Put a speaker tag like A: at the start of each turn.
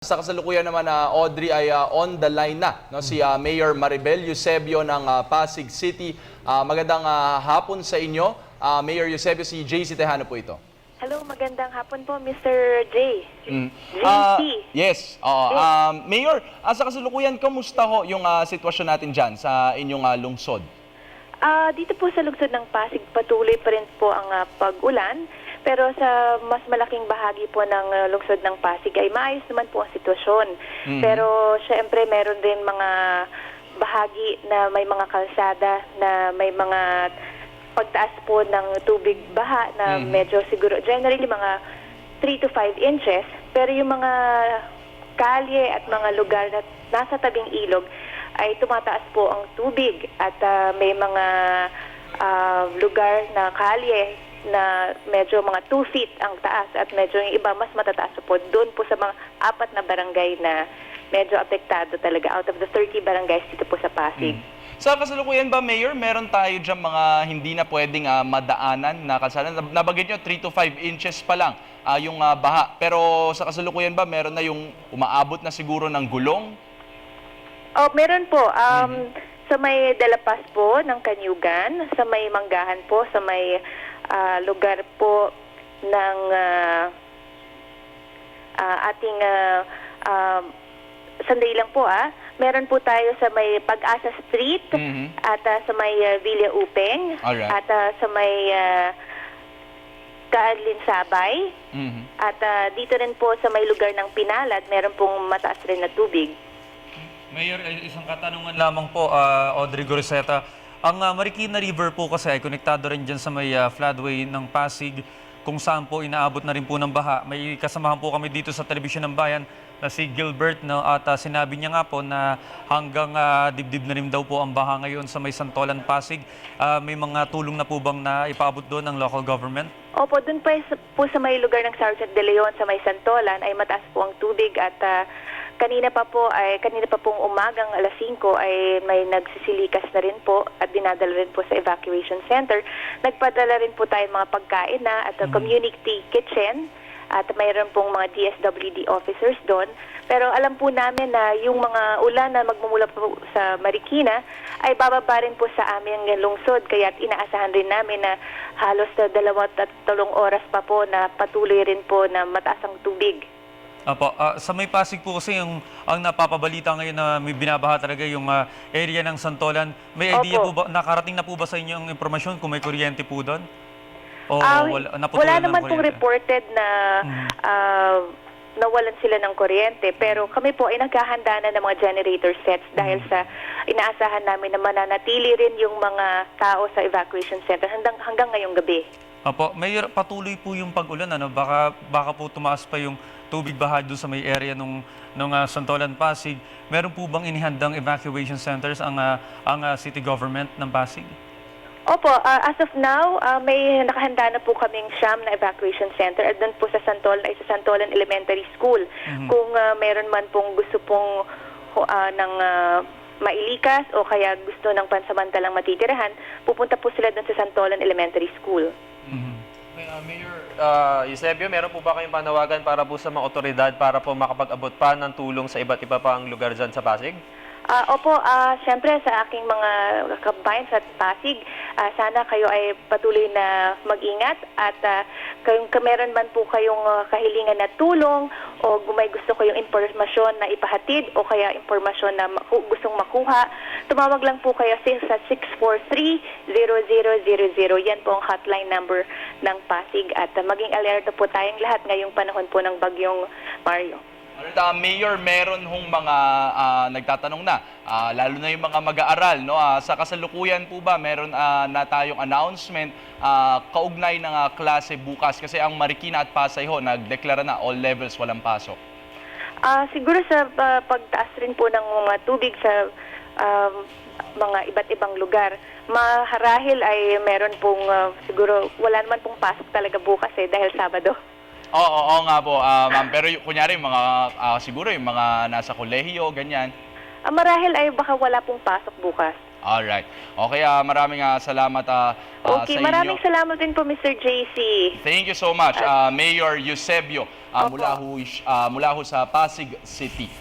A: Sa kasalukuyan naman Audrey ay on the line na no si Mayor Maribel Eusebio ng Pasig City. Magandang hapon sa inyo. Mayor Eusebio, si JC Tejano po ito.
B: Hello, magandang hapon po, Mr. J.
A: Ah,
B: JC.
A: yes. Mayor, sa kasalukuyan, kamusta ho yung sitwasyon natin dyan sa inyong lungsod?
B: Dito po sa lungsod ng Pasig, patuloy pa rin po ang pag-ulan. Pero sa mas malaking bahagi po ng lungsod ng Pasig ay maayos naman po ang sitwasyon. Pero syempre meron din mga bahagi na may mga kalsada na may mga pagtaas po ng tubig baha na medyo siguro generally mga 3 to 5 inches. Pero yung mga kalye at mga lugar na nasa tabing ilog ay tumataas po ang tubig at may mga lugar na kalye na medyo mga 2 feet ang taas at medyo yung iba mas matataas po doon po sa mga 4 na barangay na medyo apektado talaga out of the 30 barangays dito po sa Pasig.
A: Sa kasalukuyan ba, Mayor, meron tayo dyan mga hindi na pwedeng madaanan na kalsada? Nabagay nyo, 3 to 5 inches pa lang yung baha. Pero sa kasalukuyan ba, meron na yung umaabot na siguro ng gulong?
B: Oh, meron po. Sa may Dalapas po ng Kanyugan, sa may Manggahan po, sa may lugar po ng ating sandali lang po meron po tayo sa may Pag-asa Street at sa may Villa Upeng at sa may Kaadlin Sabay at dito rin po sa may lugar ng Pinalad meron pong mataas rin na tubig.
C: Mayor, isang katanungan lamang po, Audrey Goriseta. Ang Marikina River po kasi ay konektado rin dyan sa may floodway ng Pasig kung saan po inaabot na rin po ng baha. May kasamahan po kami dito sa Telebisyon ng Bayan na si Gilbert no, at sinabi niya nga po na hanggang dibdib na rin daw po ang baha ngayon sa may Santolan, Pasig. May mga tulong na po bang na ipaabot doon ng local government?
B: Opo, doon po sa may lugar ng Sergeant De Leon sa may Santolan ay mataas po ang tubig at kanina pa pong umagang alas 5 ay may nagsisilikas na rin po at dinadala rin po sa evacuation center. Nagpadala rin po tayo mga pagkain at community kitchen at mayroon pong mga DSWD officers doon. Pero alam po namin na yung mga ulan na magmumula po sa Marikina ay bababa rin po sa aming lungsod. Kaya inaasahan rin namin na halos 2 at 3 oras pa po na patuloy rin po na mataas ang tubig.
C: Apo, sa may Pasig po kasi ang napapabalita ngayon na may binabaha talaga yung area ng Santolan. May idea po ba, nakarating na po ba sa inyo ang impormasyon kung may kuryente po doon? O
B: wala naman pong reported na nawalan sila ng kuryente. Pero kami po ay naghahanda na ng mga generator sets dahil sa inaasahan namin na mananatili rin yung mga tao sa evacuation center hanggang ngayong gabi.
C: Apo, Mayor, patuloy po yung pag-ulan. Baka po tumaas pa yung tubig baha doon sa may area nung Santolan, Pasig. Meron po bang inihandang evacuation centers ang city government ng Pasig?
B: Opo, as of now, may nakahanda na po kaming siyam na evacuation center at doon po sa Santolan ay sa Santolan Elementary School. Kung meron man pong gusto pong ng mailikas o kaya gusto ng pansamantalang matitirahan, pupunta po sila doon sa Santolan Elementary School.
D: Mayor Eusebio, meron po ba kayong panawagan para po sa mga otoridad para po makapag-abot pa ng tulong sa iba't iba pang lugar dyan sa Pasig?
B: Opo, siyempre sa aking mga kabayan sa Pasig, sana kayo ay patuloy na mag-ingat at kung meron man po kayong kahilingan na tulong o may gusto kayong impormasyon na ipahatid o kaya impormasyon na gustong makuha, tumawag lang po kayo sa 643-0000. Yan po ang hotline number ng Pasig at maging alerto po tayong lahat ngayong panahon po ng bagyong Mario.
A: Mayor, meron hong mga nagtatanong na, lalo na yung mga mag-aaral, no? Sa kasalukuyan po ba, meron na tayong announcement kaugnay ng klase bukas? Kasi ang Marikina at Pasay ho, nagdeklara na all levels walang pasok.
B: Siguro sa pagtaas rin po ng mga tubig sa mga iba't ibang lugar, maharahil ay meron pong siguro wala naman pong pasok talaga bukas dahil Sabado.
A: Oo nga po, ma'am. Pero kunyari, siguro yung mga nasa kolehiyo, ganyan.
B: Marahil ay baka wala pong pasok bukas.
A: Alright. Okay, maraming salamat
B: Okay,
A: sa
B: maraming
A: inyo.
B: salamat din po, Mr. JC.
A: Thank you so much, Mayor Eusebio, mula ho sa Pasig City.